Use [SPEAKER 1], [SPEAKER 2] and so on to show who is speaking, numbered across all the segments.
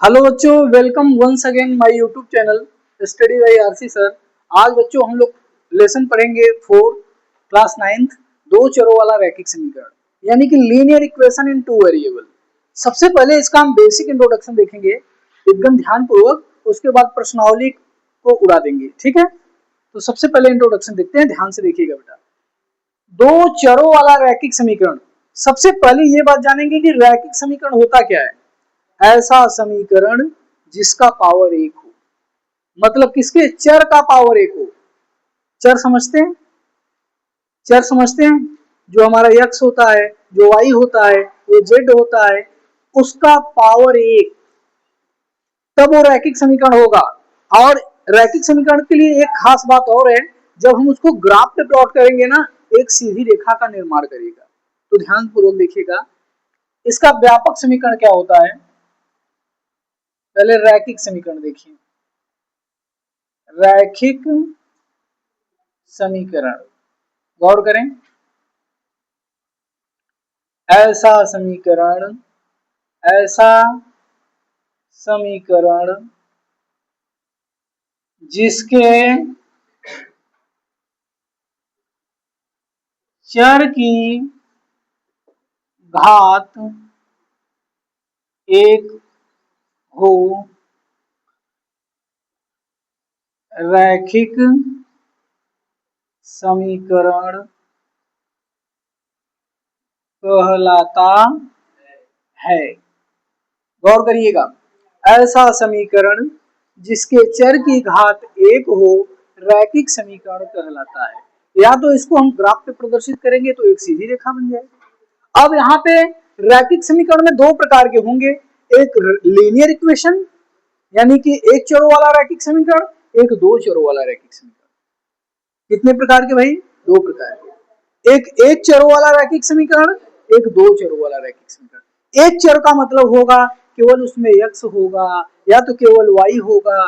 [SPEAKER 1] Hello बच्चों, welcome once again my YouTube channel study by RC sir. आज बच्चों हम लोग लेसन पढ़ेंगे 4 क्लास 9th दो चरों वाला रैखिक समीकरण यानी कि linear equation in two variable. सबसे पहले इसका हम बेसिक इंट्रोडक्शन देखेंगे एकदम ध्यानपूर्वक, उसके बाद प्रश्नावली को उड़ा देंगे। ठीक है, तो सबसे पहले इंट्रोडक्शन देखते हैं, ध्यान से देखिएगा बेटा। दो चरों वाला रैखिक समीकरण, सबसे पहले ये बात जानेंगे कि रैखिक समीकरण होता क्या है। ऐसा समीकरण जिसका पावर एक हो, मतलब किसके, चर का पावर एक हो। चर समझते हैं, चर समझते हैं, जो हमारा x होता है, जो y होता है, जो z होता है, उसका पावर एक, तब वो रैखिक समीकरण होगा। और रैखिक समीकरण के लिए एक खास बात और है, जब हम उसको ग्राफ पे प्लॉट करेंगे ना, एक सीधी रेखा का निर्माण करेगा। तो ध्यान पूर्वक देखिएगा, इसका व्यापक समीकरण क्या होता है। पहले रैखिक समीकरण देखिए, रैखिक समीकरण गौर करें। ऐसा समीकरण, ऐसा समीकरण जिसके चर की घात एक हो, रैखिक समीकरण कहलाता है। गौर करिएगा, ऐसा समीकरण जिसके चर की घात एक हो, रैखिक समीकरण कहलाता है। या तो इसको हम ग्राफ पे प्रदर्शित करेंगे तो एक सीधी रेखा बन जाएगी। अब यहाँ पे रैखिक समीकरण में दो प्रकार के होंगे, एक लीनियर इक्वेशन यानी कि एक चरों वाला रैखिक समीकरण, एक दो चरों वाला रैखिक समीकरण। कितने प्रकार के भाई? दो प्रकार के। एक चरों वाला रैखिक समीकरण, एक दो चरों वाला रैखिक समीकरण। एक चर का मतलब होगा केवल उसमें x होगा या तो केवल y होगा।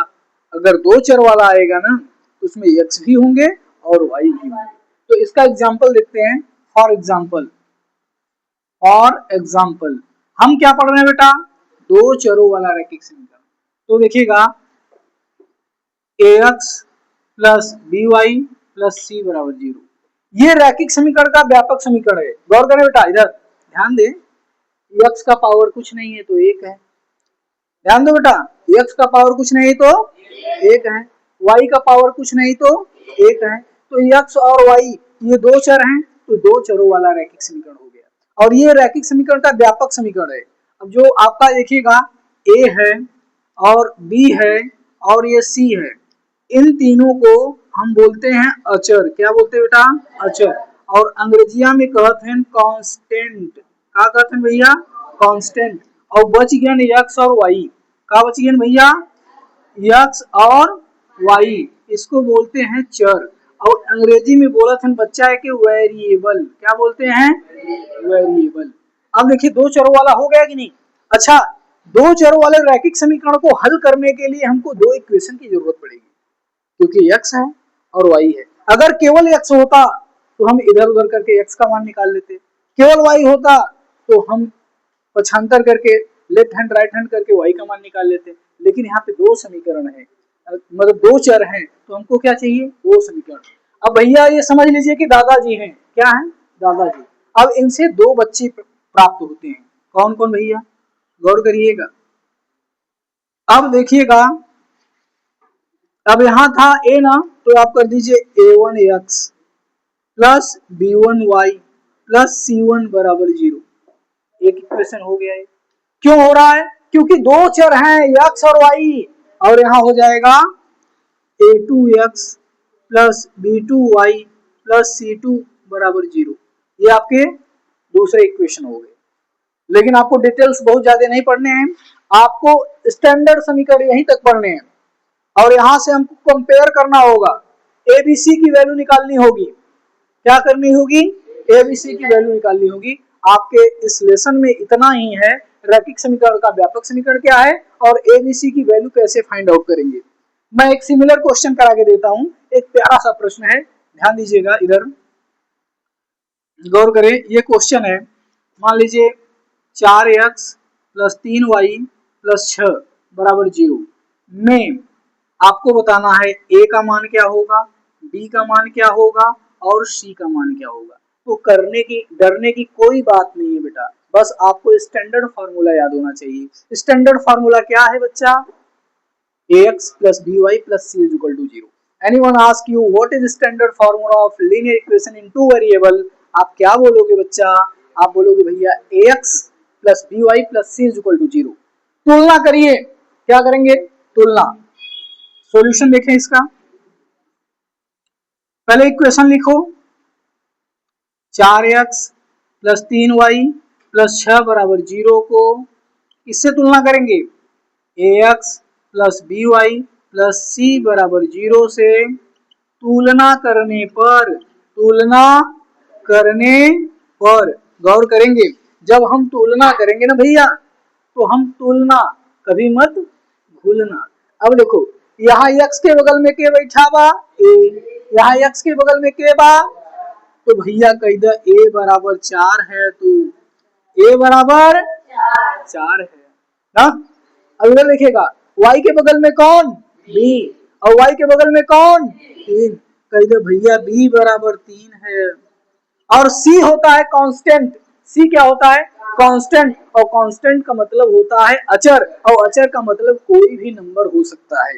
[SPEAKER 1] अगर दो चर वाला आएगा ना, तो उसमें x भी होंगे और y भी होंगे। तो इसका एग्जांपल देखते हैं। फॉर एग्जांपल हम क्या पढ़ रहे हैं बेटा, दो चरों वाला रैखिक समीकरण। तो देखिएगा, ax plus by plus c बराबर 0, ये रैखिक समीकरण का व्यापक समीकरण है। गौर करें बेटा, इधर ध्यान दें, x का पावर कुछ नहीं है तो एक है। ध्यान दो बेटा, x का पावर कुछ नहीं तो एक है, y का पावर कुछ नहीं तो एक है। तो x और y ये दो चर हैं, तो दो चरों वाला रैखिक समीकरण हो गया। और ये रैखिक समीकरण का व्यापक समीकरण है। अब जो आपका देखिएगा, a है और b है और ये c है, इन तीनों को हम बोलते हैं अचर। क्या बोलते हैं बेटा? अचर। और अंग्रेजिया में कहते हैं कांस्टेंट। क्या कहते हैं भैया? कांस्टेंट। और बच गया एक्स और वाई। क्या बच गया भैया? एक्स और वाई, इसको बोलते हैं चर। और अंग्रेजी में बोला था बच्चा है कि वेरिएबल। क्या बोलते हैं? वेरिएबल। अब देखिए, दो चरों वाला हो गया कि नहीं। अच्छा, दो चरों वाले रैखिक समीकरण को हल करने के लिए हमको दो इक्वेशन की जरूरत पड़ेगी, क्योंकि x है और y है। अगर केवल x होता तो हम इधर उधर करके x का मान निकाल लेते, केवल y होता तो हम पक्षांतर करके लेफ्ट हैंड राइट हैंड करके y का मान निकाल लेते। लेकिन यहाँ पे दो समीकरण है, मतलब दो चर हैं, तो हमको क्या चाहिए? दो समीकरण। अब भैया ये समझ लीजिए कि दादाजी हैं। क्या है? दादाजी। अब इनसे दो बच्चे प्राप्त होते हैं। कौन कौन भैया? गौर करिएगा। अब देखिएगा, अब यहां था a ना, तो आप कर दीजिए a1x plus b1y plus c1 बराबर 0। एक इक्वेशन हो गया है। क्यों हो रहा है? क्योंकि दो चर हैं x और y। और यहां हो जाएगा a2x plus b2y plus c2 बराबर 0। ये आपके दूसरे इक्वेशन हो गए। लेकिन आपको डिटेल्स बहुत ज्यादा नहीं पढ़ने हैं, आपको स्टैंडर्ड समीकरण यहीं तक पढ़ने हैं। और यहां से हमको कंपेयर करना होगा, एबीसी की वैल्यू निकालनी होगी। क्या करनी होगी? एबीसी की वैल्यू निकालनी होगी। आपके इस लेसन में इतना ही है, रैखिक समीकरण का व्यापक समीकरण क्या है और एबीसी की वैल्यू कैसे फाइंड आउट करेंगे। मैं एक सिमिलर क्वेश्चन करा के देता हूं, एक प्यारा सा प्रश्न है, ध्यान दीजिएगा, इधर गौर करें। ये क्वेश्चन है, मान लीजिए 4x प्लस 3y प्लस 6 बराबर 0 में आपको बताना है ए का मान क्या होगा, बी का मान क्या होगा और सी का मान क्या होगा। तो डरने की कोई बात नहीं है बेटा, बस आपको स्टैंडर्ड फार्मूला याद होना चाहिए। स्टैंडर्ड फार्मूला क्या है बच्चा, ax plus by plus c is equal to 0। Anyone ask you what is standard formula of linear equation in two variable, आप क्या बोलोगे बच्चा, आप बोलोगे भैया ax plus by plus c is equal to 0। तुलना करिए, क्या करेंगे, तुलना। सॉल्यूशन देखें इसका, पहले इक्वेशन लिखो 4x प्लस 3y प्लस 6 बराबर 0 को इससे तुलना करेंगे ax plus B Y plus C बराबर 0 से तुलना करने पर गौर करेंगे, जब हम तुलना करेंगे ना भैया तो हम तुलना कभी मत भूलना। अब देखो यहाँ x के बगल में के बैठा बा a, यहाँ x के बगल में के बा, तो भैया कह दे a बराबर 4 है, तो a बराबर 4 है ना। अब इधर देखिएगा y के बगल में कौन, b, और y के बगल में कौन 3, कह दे भैया b बराबर 3 है। और c होता है कांस्टेंट, c क्या होता है, कांस्टेंट, और कांस्टेंट का मतलब होता है अचर, और अचर का मतलब कोई भी नंबर हो सकता है।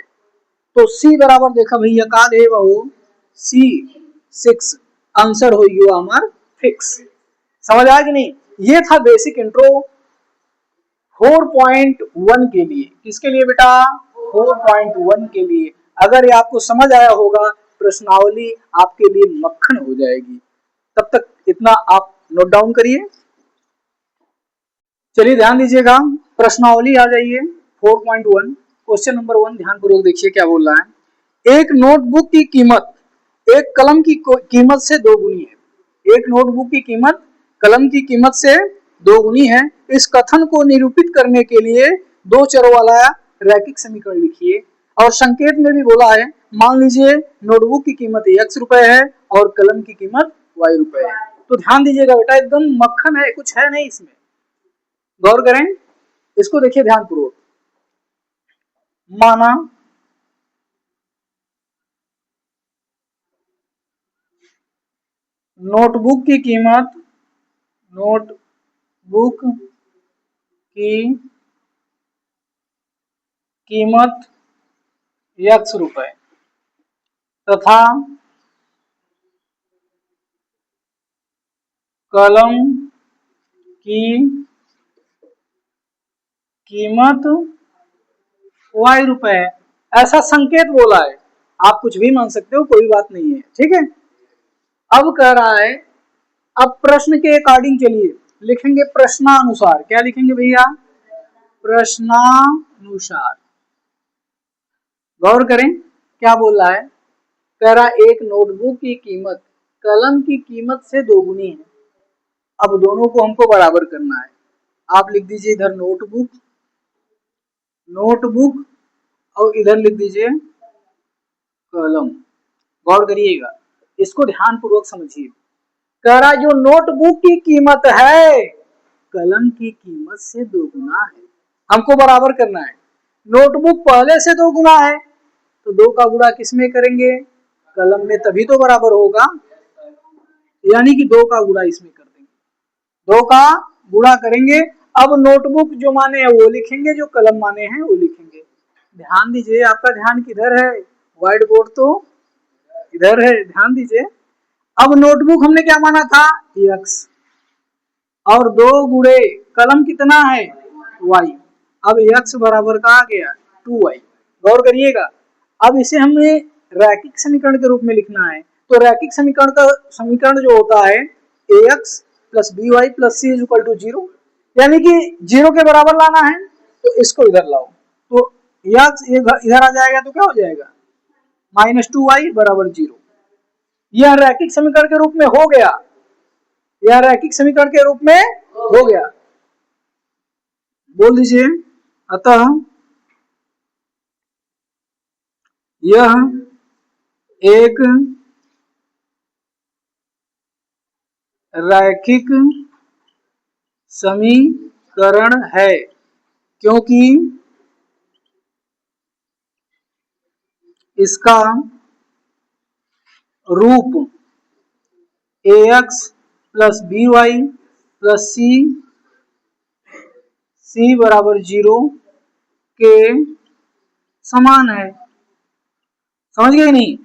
[SPEAKER 1] तो c बराबर देखा भैया का दे बहु c 6, आंसर हो गया हमार फिक्स। समझ आया कि नहीं, ये था बेसिक इंट्रो 4.1 के लिए। किसके लिए बेटा, 4.1 के लिए। अगर ये आपको समझ आया होगा प्रश्नावली आपके लिए मक्खन हो जाएगी। तब तक इतना आप नोट डाउन करिए। चलिए ध्यान दीजिएगा, प्रश्नावली आ जाइए 4.1। क्वेश्चन नंबर 1 ध्यान पूर्वक देखिए क्या बोल रहा है। एक नोटबुक की कीमत एक कलम की कीमत से दोगुनी है। एक नोटबुक की कीमत कलम की कीमत से दोगुनी है। इस कथन को निरूपित करने के लिए दो चरों वाला रैखिक समीकरण लिखिए। और संकेत में भी बोला है, मान लीजिए नोटबुक की कीमत x रुपए है और कलम की कीमत y रुपए है। तो ध्यान दीजिएगा बेटा, एकदम मक्खन है, कुछ है नहीं इसमें, गौर करें इसको, देखिए ध्यान पूर्वक। माना नोटबुक की कीमत x रुपए तथा कलम की कीमत y रुपए, ऐसा संकेत बोला है। आप कुछ भी मान सकते हो, कोई बात नहीं है, ठीक है। अब कह रहा है, अब प्रश्न के अकॉर्डिंग चलिए लिखेंगे प्रश्नानुसार। क्या लिखेंगे भैया, प्रश्नानुसार। गौर करें क्या बोल रहा है, कह रहा एक नोटबुक की कीमत कलम की कीमत से दोगुनी है। अब दोनों को हमको बराबर करना है। आप लिख दीजिए इधर नोटबुक और इधर लिख दीजिए कलम। गौर करिएगा, इसको ध्यान पूर्वक समझिए। कह रहा जो नोटबुक की कीमत है कलम की कीमत से दोगुना है, हमको बराबर करना है। नोटबुक पहले से दोगुना है तो 2 का गुणा किस में करेंगे, कलम में, तभी तो बराबर होगा। यानी कि 2 का गुणा इसमें कर देंगे, 2 का गुणा करेंगे। अब नोटबुक जो माने हैं वो लिखेंगे, जो कलम माने हैं वो लिखेंगे। ध्यान दीजिए, आपका ध्यान किधर है, व्हाइट बोर्ड तो इधर है, ध्यान दीजिए। अब नोटबुक हमने क्या माना था, x, और 2 गुणे कलम कितना है y। अब x बराबर का आ गया 2y। गौर करिएगा, अब इसे हमें रैखिक समीकरण के रूप में लिखना है। तो रैखिक समीकरण जो होता है ax plus B Y plus C is equal to 0, यानी कि 0 के बराबर लाना है। तो इसको इधर लाओ, तो x इधर आ जाएगा, तो क्या हो जाएगा, -2y बराबर 0। यह रैखिक समीकरण के रूप में हो गया, यह रैखिक समीकरण के रूप में हो गया। बोल दीजिए, अतः यह एक रैखिक समीकरण है, क्योंकि इसका रूप ax plus B Y plus C बराबर 0 के समान है। समझ गए नहीं?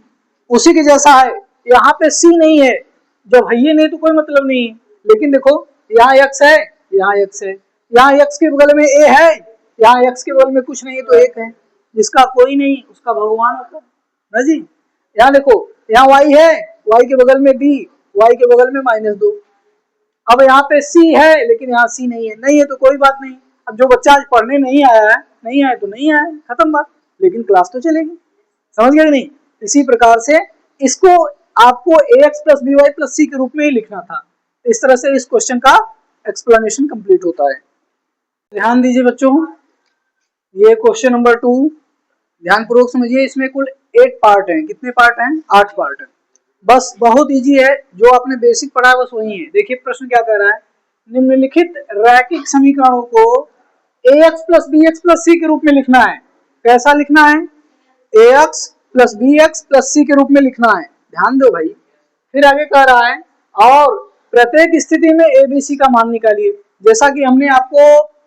[SPEAKER 1] उसी के जैसा है। यहाँ पे सी नहीं है, जब है ये नहीं तो कोई मतलब नहीं है। लेकिन देखो यहाँ x है, यहाँ x है, यहाँ x के बगल में a है, यहाँ x के बगल में कुछ नहीं है तो एक है। जिसका कोई नहीं उसका भगवान होता है ना जी। यहाँ देखो यहाँ y है, y के बगल में b, y के बगल में -2। अब यहाँ पे c है लेकिन यहाँ c नहीं है, नहीं है तो कोई बात नहीं। अब जो बच्चा आज पढ़ने नहीं आया है, नहीं आया तो नहीं आया, खत्म बात, लेकिन क्लास तो चलेगी। समझ गए नहीं? इसी प्रकार से इसको आपको ax plus B Y plus C के रूप में ही लिखना था। इस तरह से इस क्वेश्चन का एक्सप्लेनेशन कंप्लीट होता है। ध्यान दीजिए बच्चों, ये क्वेश्चन नंबर 2 ध्यानपूर्वक समझिए। इसमें कुल 8 पार्ट हैं। कितने पार्ट हैं? 8 पार्ट है। बस बहुत इजी है, जो आपने बेसिक पढ़ा है बस वही है। देखिए प्रश्न क्या कह रहा है, निम्नलिखित रैखिक समीकरणों को ax plus B X plus C के रूप में लिखना है। कैसा लिखना है? ax plus B X plus C के रूप में लिखना है। ध्यान दो भाई। फिर आगे कह रहा है और प्रत्येक स्थिति में एबीसी का मान निकालिए। जैसा कि हमने आपको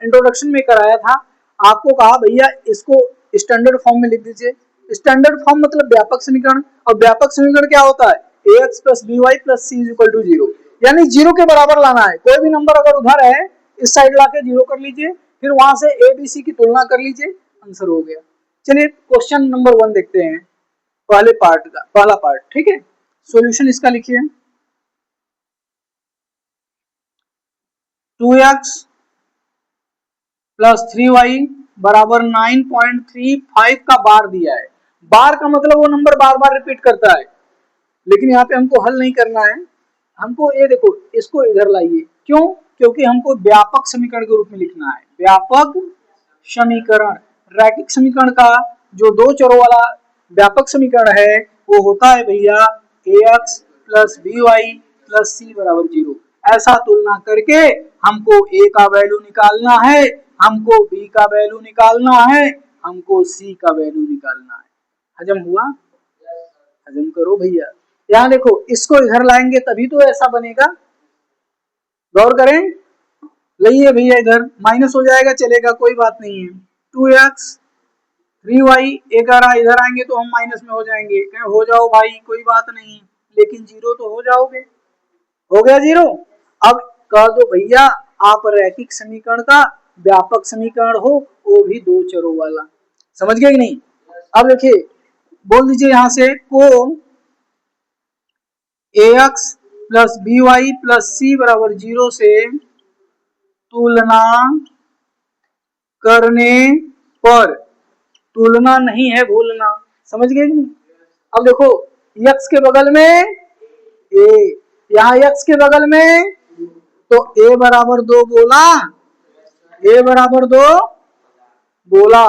[SPEAKER 1] इंट्रोडक्शन में कराया था, आपको कहा भैया इसको स्टैंडर्ड फॉर्म में लिख दीजिए। स्टैंडर्ड फॉर्म मतलब व्यापक समीकरण, और व्यापक समीकरण क्या होता है? ax plus B Y plus C is equal to 0, यानी 0 के बराबर लाना है। कोई भी नंबर अगर उधर है इस साइड लाके 0 कर लीजिए, फिर वहां से ए बी सी की तुलना कर लीजिए, आंसर हो गया। चलिए क्वेश्चन नंबर 1 देखते हैं, पहले पार्ट का पहला पार्ट। ठीक है, सॉल्यूशन इसका लिखिए। 2x प्लस 3y बराबर 9.35 का बार दिया है। बार का मतलब वो नंबर बार बार रिपीट करता है, लेकिन यहाँ पे हमको हल नहीं करना है। हमको ये देखो इसको इधर लाइए। क्यों? क्योंकि हमको व्यापक समीकरण के रूप में लिखना है। व्यापक समीकरण, रैखिक समीकरण का जो दो चरों वाला व्यापक समीकरण है वो होता है भैया ax plus B Y plus C बराबर 0। ऐसा तुलना करके हमको a का वैल्यू निकालना है, हमको b का वैल्यू निकालना है, हमको c का वैल्यू निकालना है। हजम हुआ? हजम करो भैया। यहाँ देखो इसको इधर लाएंगे तभी तो ऐसा बनेगा। गौर करें, लाइए भैया इधर, माइनस हो जाएगा चलेगा, कोई बात नहीं है। 2x 3y एक इधर आएंगे तो हम माइनस में हो जाएंगे। हो जाओ भाई कोई बात नहीं, लेकिन 0 तो हो जाओगे। हो गया 0। अब कह दो भैया आप रैखिक समीकरण का व्यापक समीकरण हो, वो भी दो चरों वाला। समझ गए कि नहीं? अब देखिए बोल दीजिए यहां से को ax plus B Y plus C बराबर 0 से तुलना करने पर, तुलना नहीं है भूलना। समझ गए कि नहीं? अब देखो x के बगल में a, यहाँ x के बगल में तो a बराबर 2 बोला, a बराबर 2 बोला,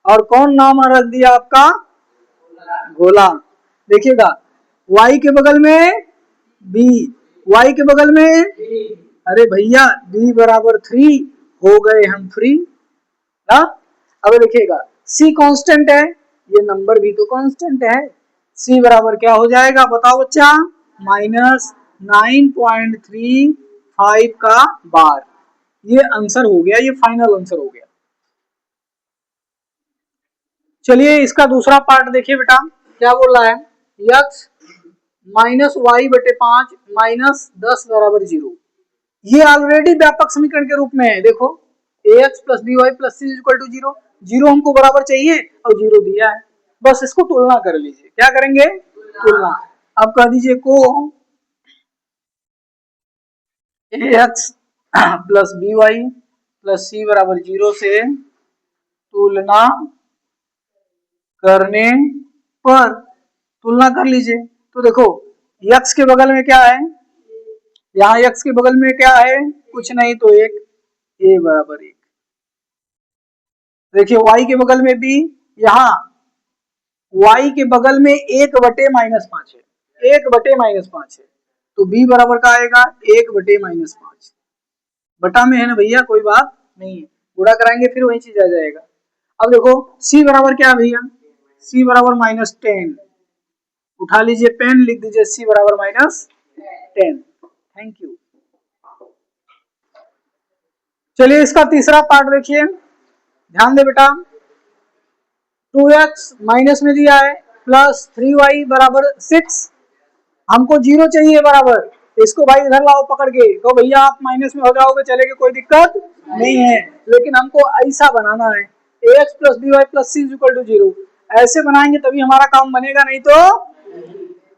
[SPEAKER 1] और कौन नाम रख दिया आपका? गोला। देखिएगा y के बगल में b, y के बगल में, अरे भैया b बराबर 3, हो गए हम फ्री ना। अब देखिएगा c कांस्टेंट है, ये नंबर भी तो कांस्टेंट है। c बराबर क्या हो जाएगा बताओ बच्चा? -9.35 का बार। ये आंसर हो गया, ये फाइनल आंसर हो गया। चलिए इसका दूसरा पार्ट देखिए बेटा, क्या बोल रहा है? x माइनस वाई बटे 5 माइनस 10 बराबर 0। ये ऑलरेडी व्यापक समीकरण के रूप में है। देखो ax plus B Y plus C equal to 0, 0 हमको बराबर चाहिए और 0 दिया है, बस इसको तुलना कर लीजिए। क्या करेंगे? तुलना। अब कह दीजिए को ax plus B Y plus C बराबर 0 से तुलना करने पर, तुलना कर लीजिए। तो देखो x के बगल में क्या है? यहाँ x के बगल में क्या है? कुछ नहीं तो एक, a बराबर 1। देखिए y के बगल में b, यहाँ y के बगल में 1 बटे -5 है, 1 बटे -5 है, तो b बराबर का आएगा 1 बटे -5। बटा में है ना भैया, कोई बात नहीं है, गुणा कराएंगे फिर वही चीज आ जाएगा। अब देखो c बराबर क्या है भैया? c बराबर -10। उठा लीजिए पेन, लिख दीजिए c बराबर -10। Thank you. चलिए इसका तीसरा पार्ट देखिए, ध्यान दे बेटा। 2x माइनस में दिया है प्लस 3y बराबर 6, हमको 0 चाहिए बराबर। इसको भाई इधर लाओ पकड़ के, तो भैया आप माइनस में हो जाओगे चलेगा, कोई दिक्कत नहीं है, लेकिन हमको ऐसा बनाना है ax plus B Y plus C equal to 0। ऐसे बनाएंगे तभी हमारा काम बनेगा, नहीं तो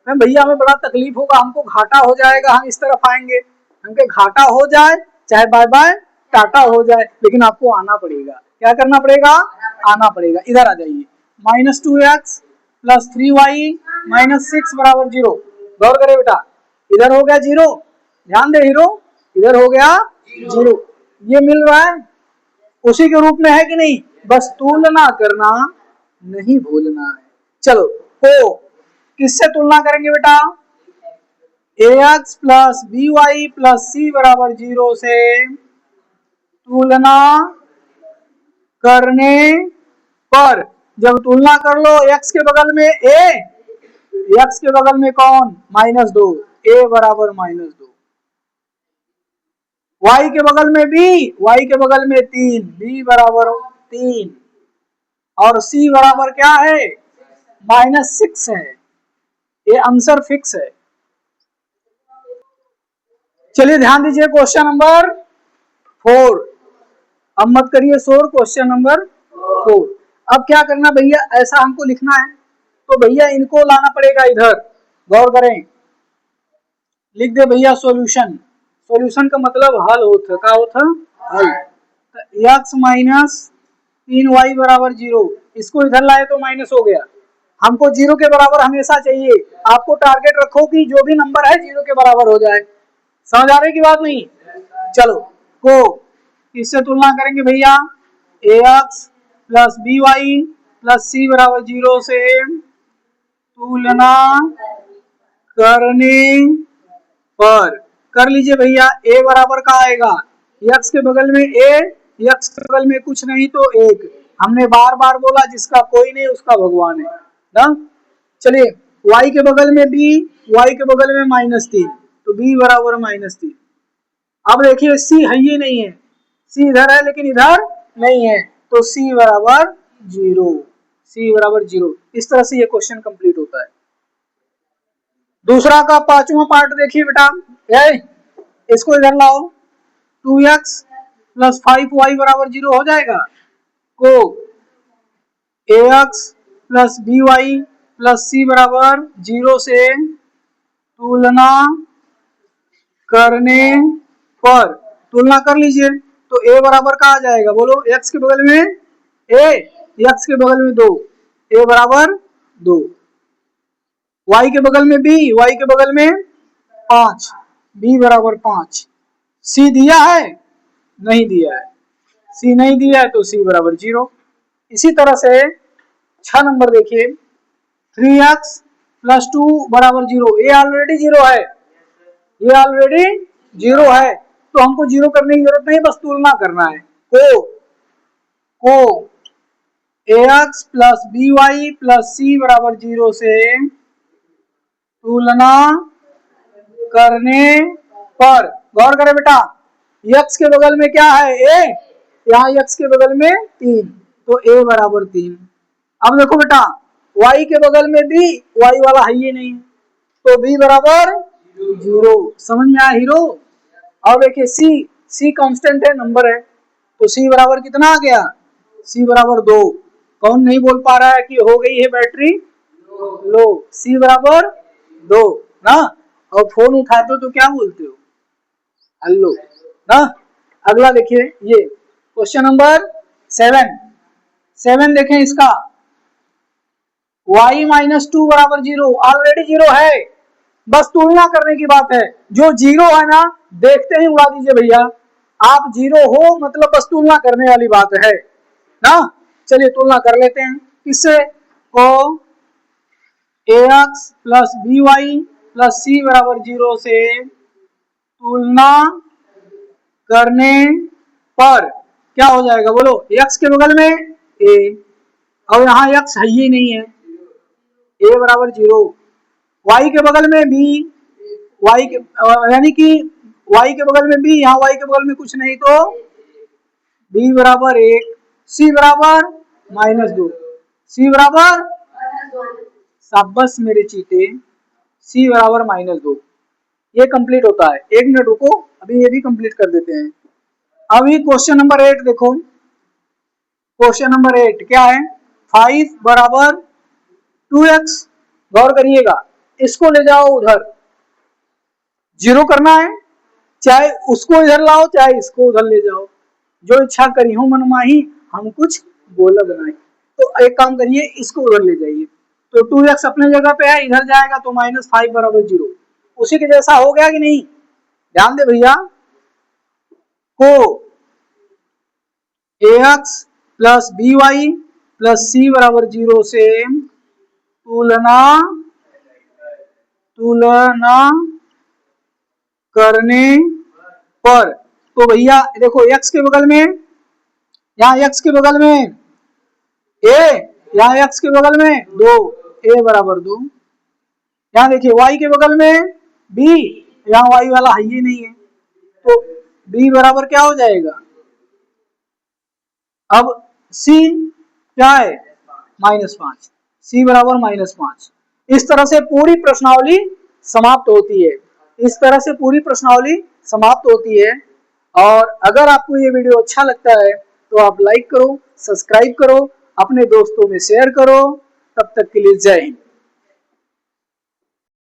[SPEAKER 1] मैं भैया हमें बड़ा तकलीफ होगा, हमको घाटा हो जाएगा, हम इस तरफ आएंगे, हमके घाटा हो जाए चाहे बाय बाय टाटा हो जाए, लेकिन आपको आना पड़ेगा। क्या करना पड़ेगा? आना पड़ेगा। इधर आ जाइए, -2x प्लस 3y माइनस 6 बराबर 0। गौर करे बेटा, इधर हो गया 0, ध्यान दे हीरो, इधर हो गया 0। ये मिल रहा है उसी के रूप में है कि नहीं? बस तुलना करना नहीं भूलना है। चलो को किससे तुलना करेंगे बेटा? ax plus B Y plus C बराबर 0 से तुलना करने पर, जब तुलना कर लो x के बगल में a, x के बगल में कौन? -2, a बराबर -2। y के बगल में b, y के बगल में 3, b बराबर 3, और c बराबर क्या है? -6 है। ये आंसर फिक्स है। चलिए ध्यान दीजिए क्वेश्चन नंबर 4। अब मत करिए शोर, क्वेश्चन नंबर 4। अब क्या करना भैया, ऐसा हमको लिखना है तो भैया इनको लाना पड़ेगा इधर। गौर करें, लिख दे भैया सॉल्यूशन। सॉल्यूशन का मतलब हल होता, क्या होता? हल। तो x माइनस 3y बराबर 0, इसको इधर लाए तो माइनस हो गया। हमको 0 के बराबर हमेशा चाहिए। आपको टारगेट रखो कि जो भी नंबर है 0 के बराबर हो जाए। समझ आ रही की बात नहीं? चलो को इससे तुलना करेंगे भैया, ax plus B Y plus C बराबर 0 से तुलना करने पर, कर लीजिए भैया। a बराबर का आएगा, x के बगल में a, x के बगल में कुछ नहीं तो 1। हमने बार बार बोला जिसका कोई नहीं उसका भगवान है ना। चलिए y के बगल में b, y के बगल में -3, तो b बराबर -3। अब देखिए c है ही नहीं है, c इधर है लेकिन इधर नहीं है, तो c बराबर 0, c बराबर 0। इस तरह से ये क्वेश्चन कंप्लीट होता है। दूसरा का पांचवा पार्ट देखिए बेटा, इसको इधर लाओ, 2x प्लस 5y बराबर 0 हो जाएगा। को ax plus B Y plus C बराबर 0 से तुलना करने पर, तुलना कर लीजिए तो a बराबर का आ जाएगा, बोलो। x के बगल में a, x के बगल में 2, a बराबर 2। y के बगल में b, y के बगल में 5, b बराबर 5। c दिया है? नहीं दिया है। c नहीं दिया है तो c बराबर 0। इसी तरह से 6 नंबर देखिए, 3x प्लस 2 बराबर 0। ये ऑलरेडी 0 है, ये ऑलरेडी 0 है, तो हमको 0 करने की जरूरत नहीं, बस तुलना करना है। को ax plus B Y plus C बराबर 0 से तुलना करने पर, गौर करें बेटा, x के बगल में क्या है? a, यहाँ x के बगल में 3, तो a बराबर 3। अब देखो बेटा, y के बगल में b, y वाला है ही नहीं, तो b बराबर 0। समझ में आया हीरो? और देखिए c कांस्टेंट है, नंबर है, तो c बराबर कितना आ गया? c बराबर 2। कौन नहीं बोल पा रहा है कि हो गई है बैटरी लो? c बराबर 2 ना। और फोन उठाते हो तो क्या बोलते हो? हेलो ना। अगला देखिए, ये क्वेश्चन नंबर 7 देखें इसका, y माइनस 2 बराबर 0, ऑलरेडी 0 है, बस तुलना करने की बात है। जो 0 है ना, देखते ही उड़ा दीजिए भैया। आप 0 हो मतलब बस तुलना करने वाली बात है ना। चलिए तुलना कर लेते हैं, किससे? को ax plus B Y plus C बराबर 0 से तुलना करने पर क्या हो जाएगा, बोलो। x के बगल में a, और यहाँ x है ही नहीं है, a बराबर 0, y के बगल में b, y के यानी कि y के बगल में b, यहाँ y के बगल में कुछ नहीं तो b बराबर 1, c बराबर -2, c बराबर, शाबाश मेरे चीते, c बराबर -2। ये कंप्लीट होता है। 1 मिनट रुको, अभी ये भी कंप्लीट कर देते हैं। अभी क्वेश्चन नंबर 8 देखो, क्वेश्चन नंबर 8 क्या है, 5 बराबर 2x, गौर करिएगा, इसको ले जाओ उधर, 0 करना है, चाहे उसको इधर लाओ चाहे इसको उधर ले जाओ, जो इच्छा करी हो मनमाही, हम कुछ बोला बनाए। तो एक काम करिए, इसको उधर ले जाइए, तो 2x अपने जगह पे है, इधर जाएगा तो -5 बराबर 0, उसी के जैसा हो गया कि नहीं। ध्यान दे भैया, को ax plus by plus c बराबर 0 से तुलना करने पर, तो भैया देखो x के बगल में, यहाँ x के बगल में a, यहाँ x के बगल में 2, a बराबर 2, यहाँ देखिए y के बगल में b, यहाँ y वाला है ही नहीं है, तो b बराबर क्या हो जाएगा, अब c क्या है -5, c बराबर -5। इस तरह से पूरी प्रश्नावली समाप्त होती है, इस तरह से पूरी प्रश्नावली समाप्त होती है। और अगर आपको ये वीडियो अच्छा लगता है तो आप लाइक करो, सब्सक्राइब करो, अपने दोस्तों में शेयर करो। तब तक के लिए जय हिंद।